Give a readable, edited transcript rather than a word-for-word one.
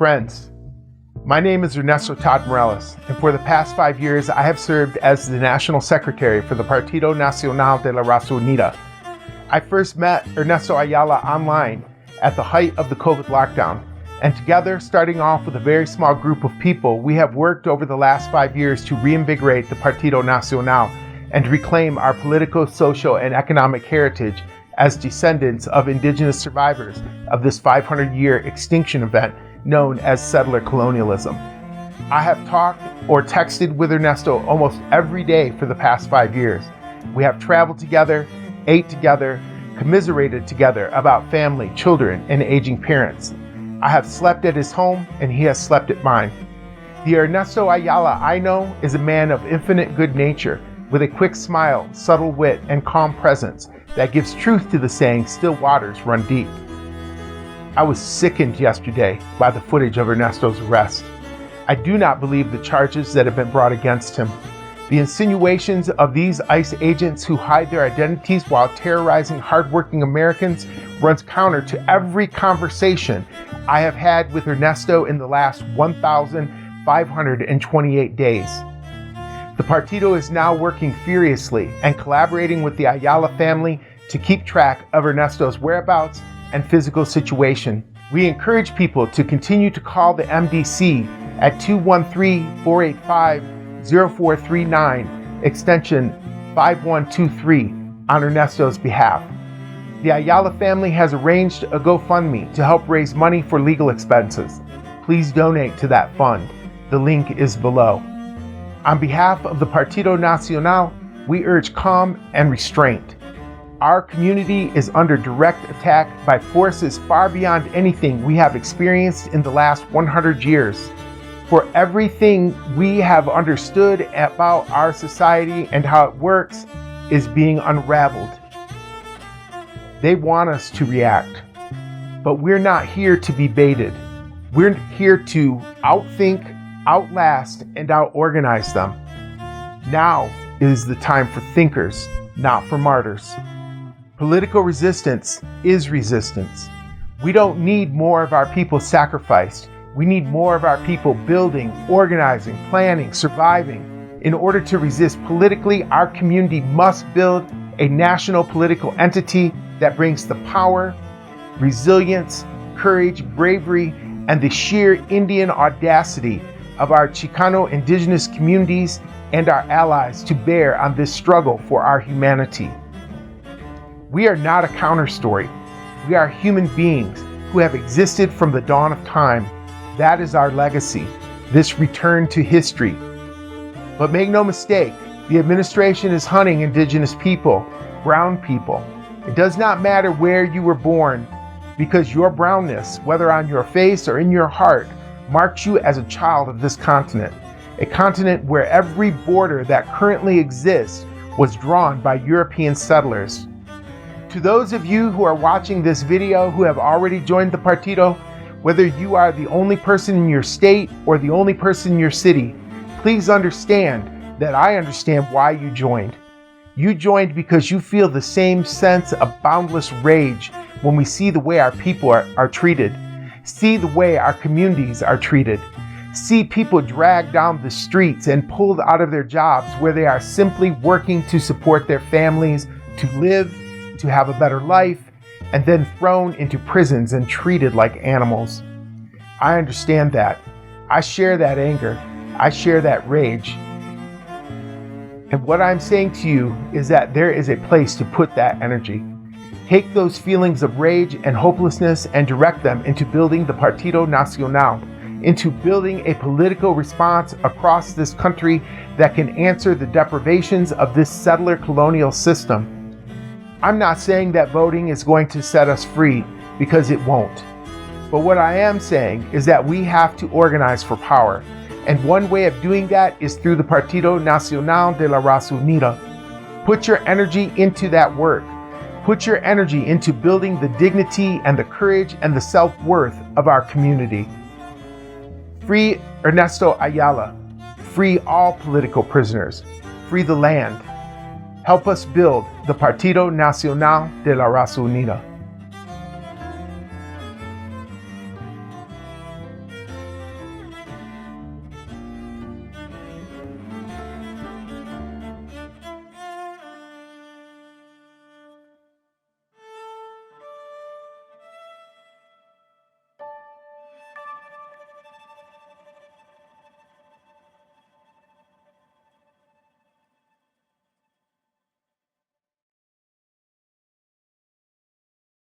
Friends, my name is Ernesto and for the past 5 years I have served as the National Secretary for the Partido Nacional de la Raza Unida. I first met Ernesto Ayala online at the height of the COVID lockdown, and together, starting off with a very small group of people, we have worked over the last 5 years to reinvigorate the Partido Nacional and reclaim our political, social, and economic heritage as descendants of indigenous survivors of this 500-year extinction event known as settler colonialism. I have talked or texted with Ernesto almost every day for the past 5 years. We have traveled together, ate together, commiserated together about family, children, and aging parents. I have slept at his home and he has slept at mine. The Ernesto Ayala I know is a man of infinite good nature, with a quick smile, subtle wit, and calm presence that gives truth to the saying, still waters run deep. I was sickened yesterday by the footage of Ernesto's arrest. I do not believe the charges that have been brought against him. The insinuations of these ICE agents who hide their identities while terrorizing hardworking Americans runs counter to every conversation I have had with Ernesto in the last 1,528 days. The Partido is now working furiously and collaborating with the Ayala family to keep track of Ernesto's whereabouts and physical situation. We encourage people to continue to call the MDC at 213-485-0439, extension 5123 on Ernesto's behalf. The Ayala family has arranged a GoFundMe to help raise money for legal expenses. Please donate to that fund. The link is below. On behalf of the Partido Nacional, we urge calm and restraint. Our community is under direct attack by forces far beyond anything we have experienced in the last 100 years. For everything we have understood about our society and how it works is being unraveled. They want us to react, but we're not here to be baited. We're here to outthink, outlast, and outorganize them. Now is the time for thinkers, not for martyrs. Political resistance is resistance. We don't need more of our people sacrificed. We need more of our people building, organizing, planning, surviving. In order to resist politically, our community must build a national political entity that brings the power, resilience, courage, bravery, and the sheer Indian audacity of our Chicano indigenous communities and our allies to bear on this struggle for our humanity. We are not a counter story. We are human beings who have existed from the dawn of time. That is our legacy, this return to history. But make no mistake, the administration is hunting indigenous people, brown people. It does not matter where you were born, because your brownness, whether on your face or in your heart, marks you as a child of this continent, a continent where every border that currently exists was drawn by European settlers. To those of you who are watching this video who have already joined the Partido, whether you are the only person in your state or the only person in your city, please understand that I understand why you joined. You joined because you feel the same sense of boundless rage when we see the way our people are treated, see the way our communities are treated, see people dragged down the streets and pulled out of their jobs where they are simply working to support their families, to live, to have a better life, and then thrown into prisons and treated like animals. I understand that. I share that anger. I share that rage. And what I'm saying to you is that there is a place to put that energy. Take those feelings of rage and hopelessness and direct them into building the Partido Nacional, into building a political response across this country that can answer the deprivations of this settler colonial system. I'm not saying that voting is going to set us free, because it won't. But what I am saying is that we have to organize for power. And one way of doing that is through the Partido Nacional de la Raza Unida. Put your energy into that work. Put your energy into building the dignity and the courage and the self-worth of our community. Free Ernesto Ayala. Free all political prisoners. Free the land. Help us build the Partido Nacional de la Raza Unida.